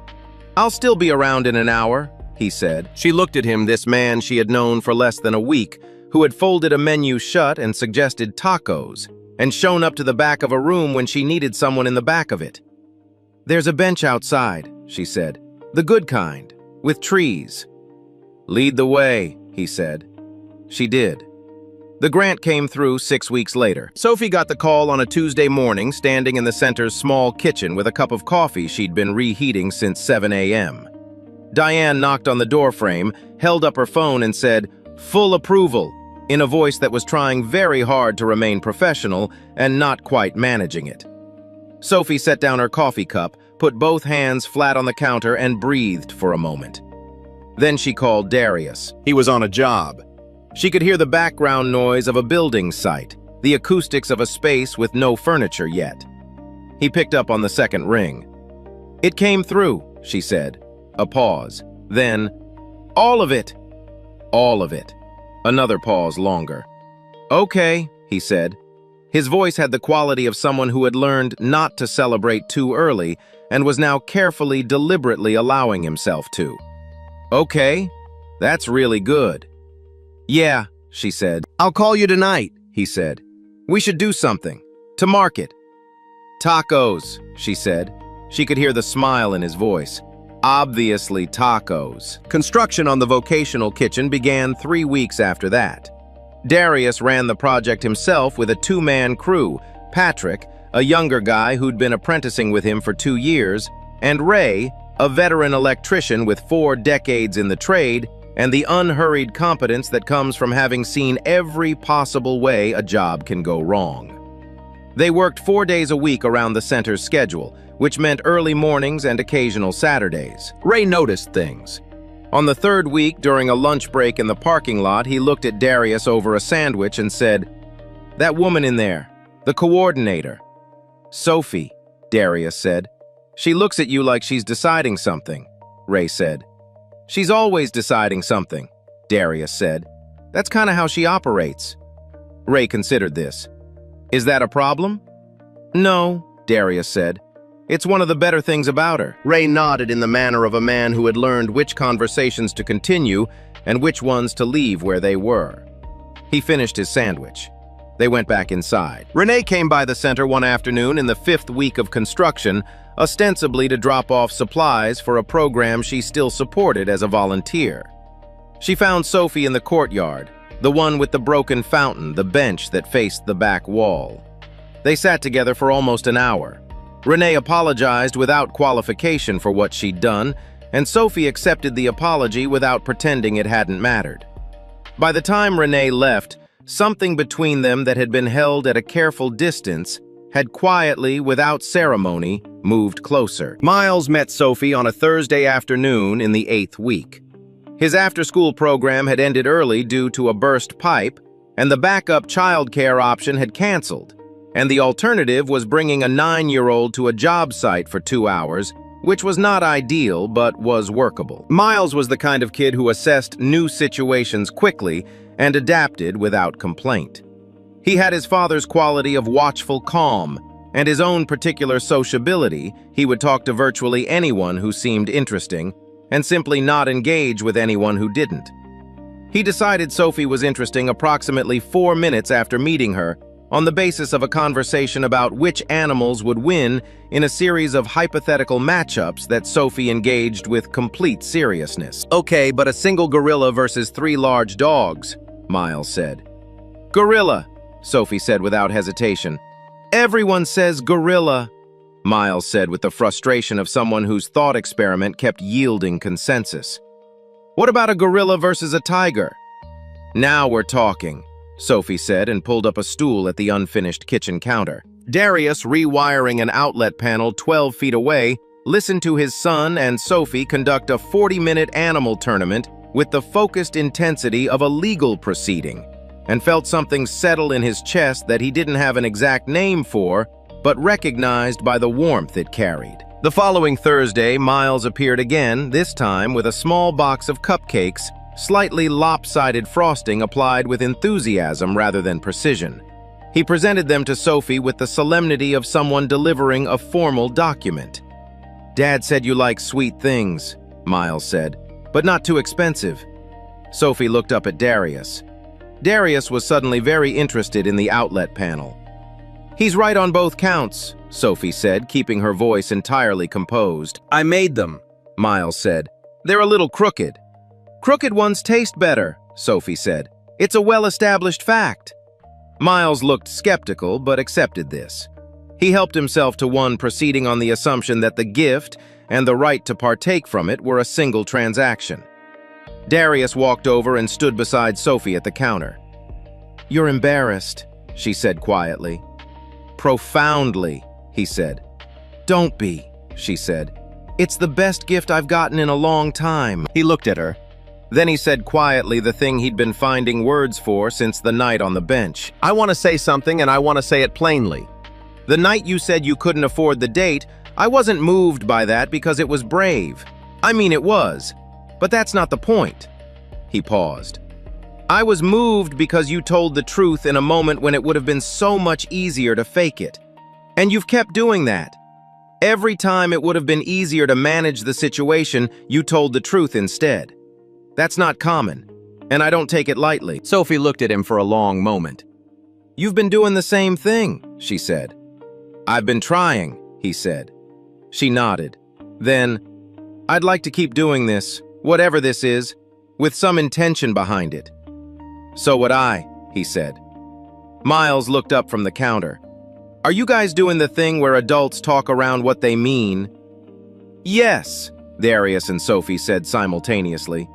"I'll still be around in an hour," he said. She looked at him, this man she had known for less than a week, who had folded a menu shut and suggested tacos, and shown up to the back of a room when she needed someone in the back of it. "There's a bench outside," she said. "The good kind, with trees." "Lead the way," he said. She did. The grant came through 6 weeks later. Sophie got the call on a Tuesday morning, standing in the center's small kitchen with a cup of coffee she'd been reheating since 7 a.m. Diane knocked on the doorframe, held up her phone and said, "Full approval," in a voice that was trying very hard to remain professional and not quite managing it. Sophie set down her coffee cup, put both hands flat on the counter and breathed for a moment. Then she called Darius. He was on a job. She could hear the background noise of a building site, the acoustics of a space with no furniture yet. He picked up on the second ring. "It came through," she said. A pause. Then, "All of it." "All of it." Another pause longer. "Okay," he said. His voice had the quality of someone who had learned not to celebrate too early and was now carefully, deliberately allowing himself to. "Okay, that's really good." "Yeah," she said. "I'll call you tonight," he said. "We should do something. To market." "Tacos," she said. She could hear the smile in his voice. Obviously tacos. Construction on the vocational kitchen began 3 weeks after that. Darius ran the project himself with a 2-man crew, Patrick, a younger guy who'd been apprenticing with him for 2 years, and Ray, a veteran electrician with 4 decades in the trade and the unhurried competence that comes from having seen every possible way a job can go wrong. They worked 4 days a week around the center's schedule, which meant early mornings and occasional Saturdays. Ray noticed things. On the 3rd week, during a lunch break in the parking lot, he looked at Darius over a sandwich and said, "That woman in there, the coordinator." "Sophie," Darius said. "She looks at you like she's deciding something," Ray said. "She's always deciding something," Darius said. "That's kind of how she operates." Ray considered this. "Is that a problem?" "No," Darius said. "It's one of the better things about her." Ray nodded in the manner of a man who had learned which conversations to continue and which ones to leave where they were. He finished his sandwich. They went back inside. Renee came by the center one afternoon in the 5th week of construction, ostensibly to drop off supplies for a program she still supported as a volunteer. She found Sophie in the courtyard, the one with the broken fountain, the bench that faced the back wall. They sat together for almost an hour. Renee apologized without qualification for what she'd done, and Sophie accepted the apology without pretending it hadn't mattered. By the time Renee left, something between them that had been held at a careful distance had quietly, without ceremony, moved closer. Miles met Sophie on a Thursday afternoon in the 8th week. His after-school program had ended early due to a burst pipe, and the backup childcare option had canceled, and the alternative was bringing a 9-year-old to a job site for 2 hours, which was not ideal but was workable. Miles was the kind of kid who assessed new situations quickly and adapted without complaint. He had his father's quality of watchful calm and his own particular sociability. He would talk to virtually anyone who seemed interesting and simply not engage with anyone who didn't. He decided Sophie was interesting approximately 4 minutes after meeting her on the basis of a conversation about which animals would win in a series of hypothetical matchups that Sophie engaged with complete seriousness. "Okay, but a single gorilla versus 3 large dogs," Miles said. "Gorilla," Sophie said without hesitation. "Everyone says gorilla," Miles said with the frustration of someone whose thought experiment kept yielding consensus. "What about a gorilla versus a tiger?" "Now we're talking," Sophie said and pulled up a stool at the unfinished kitchen counter. Darius, rewiring an outlet panel 12 feet away, listened to his son and Sophie conduct a 40-minute animal tournament with the focused intensity of a legal proceeding, and felt something settle in his chest that he didn't have an exact name for, but recognized by the warmth it carried. The following Thursday, Miles appeared again, this time with a small box of cupcakes, slightly lopsided frosting applied with enthusiasm rather than precision. He presented them to Sophie with the solemnity of someone delivering a formal document. "Dad said you like sweet things," Miles said, "but not too expensive." Sophie looked up at Darius. Darius was suddenly very interested in the outlet panel. "He's right on both counts," Sophie said, keeping her voice entirely composed. "I made them," Miles said. "They're a little crooked." "Crooked ones taste better," Sophie said. "It's a well-established fact." Miles looked skeptical, but accepted this. He helped himself to one proceeding on the assumption that the gift and the right to partake from it were a single transaction. Darius walked over and stood beside Sophie at the counter. "You're embarrassed," she said quietly. "Profoundly," he said. "Don't be," she said. "It's the best gift I've gotten in a long time." He looked at her. Then he said quietly the thing he'd been finding words for since the night on the bench. "I want to say something, and I want to say it plainly. The night you said you couldn't afford the date, I wasn't moved by that because it was brave. I mean, it was. But that's not the point." He paused. "I was moved because you told the truth in a moment when it would have been so much easier to fake it. And you've kept doing that. Every time it would have been easier to manage the situation, you told the truth instead. That's not common, and I don't take it lightly." Sophie looked at him for a long moment. "You've been doing the same thing," she said. "I've been trying," he said. She nodded. Then, "I'd like to keep doing this, whatever this is, with some intention behind it." "So would I," he said. Miles looked up from the counter. "Are you guys doing the thing where adults talk around what they mean?" Yes, Darius and Sophie said simultaneously.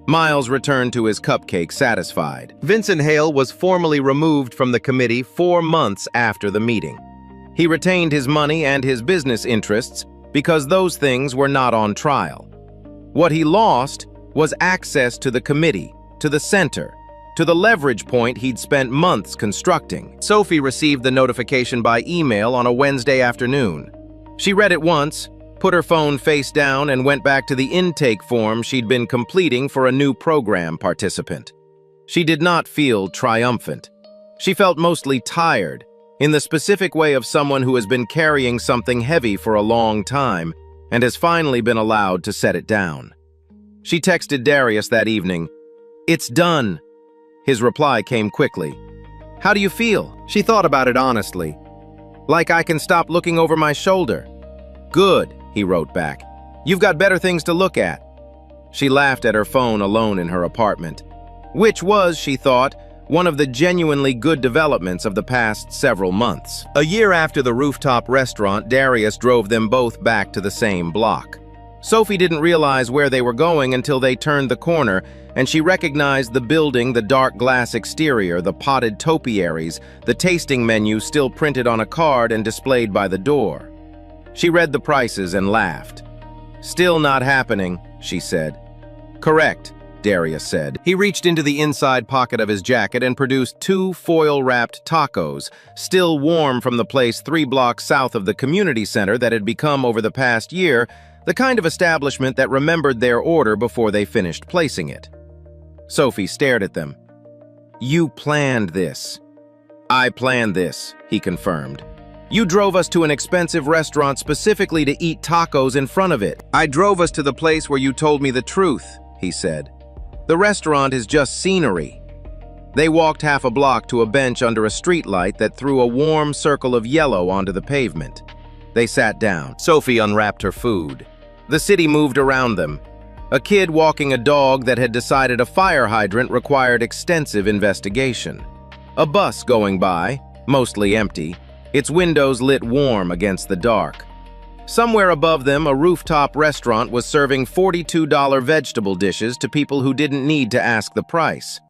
Miles returned to his cupcake satisfied. Vincent Hale was formally removed from the committee 4 months after the meeting. He retained his money and his business interests because those things were not on trial. What he lost was access to the committee, to the center, to the leverage point he'd spent months constructing. Sophie received the notification by email on a Wednesday afternoon. She read it once, put her phone face down, and went back to the intake form she'd been completing for a new program participant. She did not feel triumphant. She felt mostly tired, in the specific way of someone who has been carrying something heavy for a long time and has finally been allowed to set it down. She texted Darius that evening, "It's done." His reply came quickly. "How do you feel?" She thought about it honestly. "Like I can stop looking over my shoulder." "Good," he wrote back. "You've got better things to look at." She laughed at her phone alone in her apartment, which was, she thought, one of the genuinely good developments of the past several months. A year after the rooftop restaurant, Darius drove them both back to the same block. Sophie didn't realize where they were going until they turned the corner, and she recognized the building, the dark glass exterior, the potted topiaries, the tasting menu still printed on a card and displayed by the door. She read the prices and laughed. "Still not happening," she said. "Correct," Darius said. He reached into the inside pocket of his jacket and produced 2 foil-wrapped tacos, still warm from the place 3 blocks south of the community center that had become, over the past year, the kind of establishment that remembered their order before they finished placing it. Sophie stared at them. "You planned this." "I planned this," he confirmed. "You drove us to an expensive restaurant specifically to eat tacos in front of it." "I drove us to the place where you told me the truth," he said. "The restaurant is just scenery." They walked half a block to a bench under a streetlight that threw a warm circle of yellow onto the pavement. They sat down. Sophie unwrapped her food. The city moved around them. A kid walking a dog that had decided a fire hydrant required extensive investigation. A bus going by, mostly empty, its windows lit warm against the dark. Somewhere above them, a rooftop restaurant was serving $42 vegetable dishes to people who didn't need to ask the price.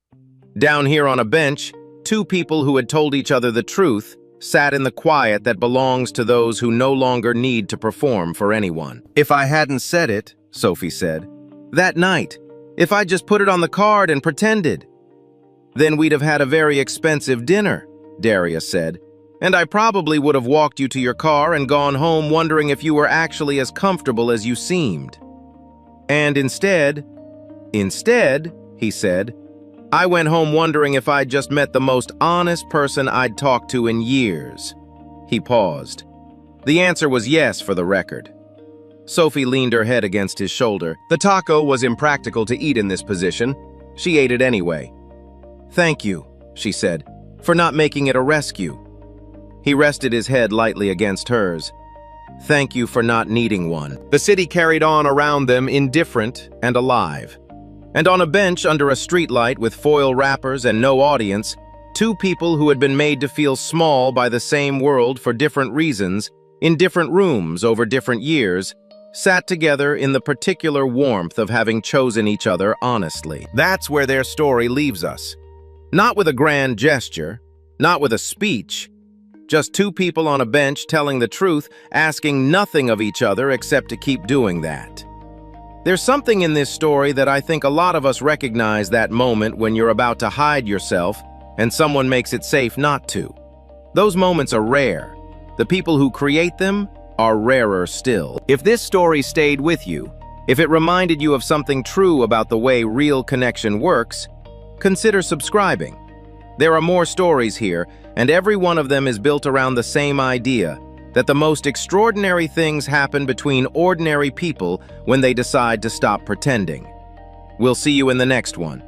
Down here on a bench, 2 people who had told each other the truth sat in the quiet that belongs to those who no longer need to perform for anyone. "If I hadn't said it," Sophie said, "that night, if I just put it on the card and pretended, then we'd have had a very expensive dinner," Darius said, "and I probably would have walked you to your car and gone home wondering if you were actually as comfortable as you seemed. And instead, he said, I went home wondering if I'd just met the most honest person I'd talked to in years." He paused. The answer was yes, for the record. Sophie leaned her head against his shoulder. The taco was impractical to eat in this position. She ate it anyway. "Thank you," she said, "for not making it a rescue." He rested his head lightly against hers. "Thank you for not needing one." The city carried on around them, indifferent and alive. And on a bench under a streetlight with foil wrappers and no audience, 2 people who had been made to feel small by the same world for different reasons, in different rooms over different years, sat together in the particular warmth of having chosen each other honestly. That's where their story leaves us. Not with a grand gesture, not with a speech, just 2 people on a bench telling the truth, asking nothing of each other except to keep doing that. There's something in this story that I think a lot of us recognize, that moment when you're about to hide yourself and someone makes it safe not to. Those moments are rare. The people who create them are rarer still. If this story stayed with you, if it reminded you of something true about the way real connection works, consider subscribing. There are more stories here, and every one of them is built around the same idea, that the most extraordinary things happen between ordinary people when they decide to stop pretending. We'll see you in the next one.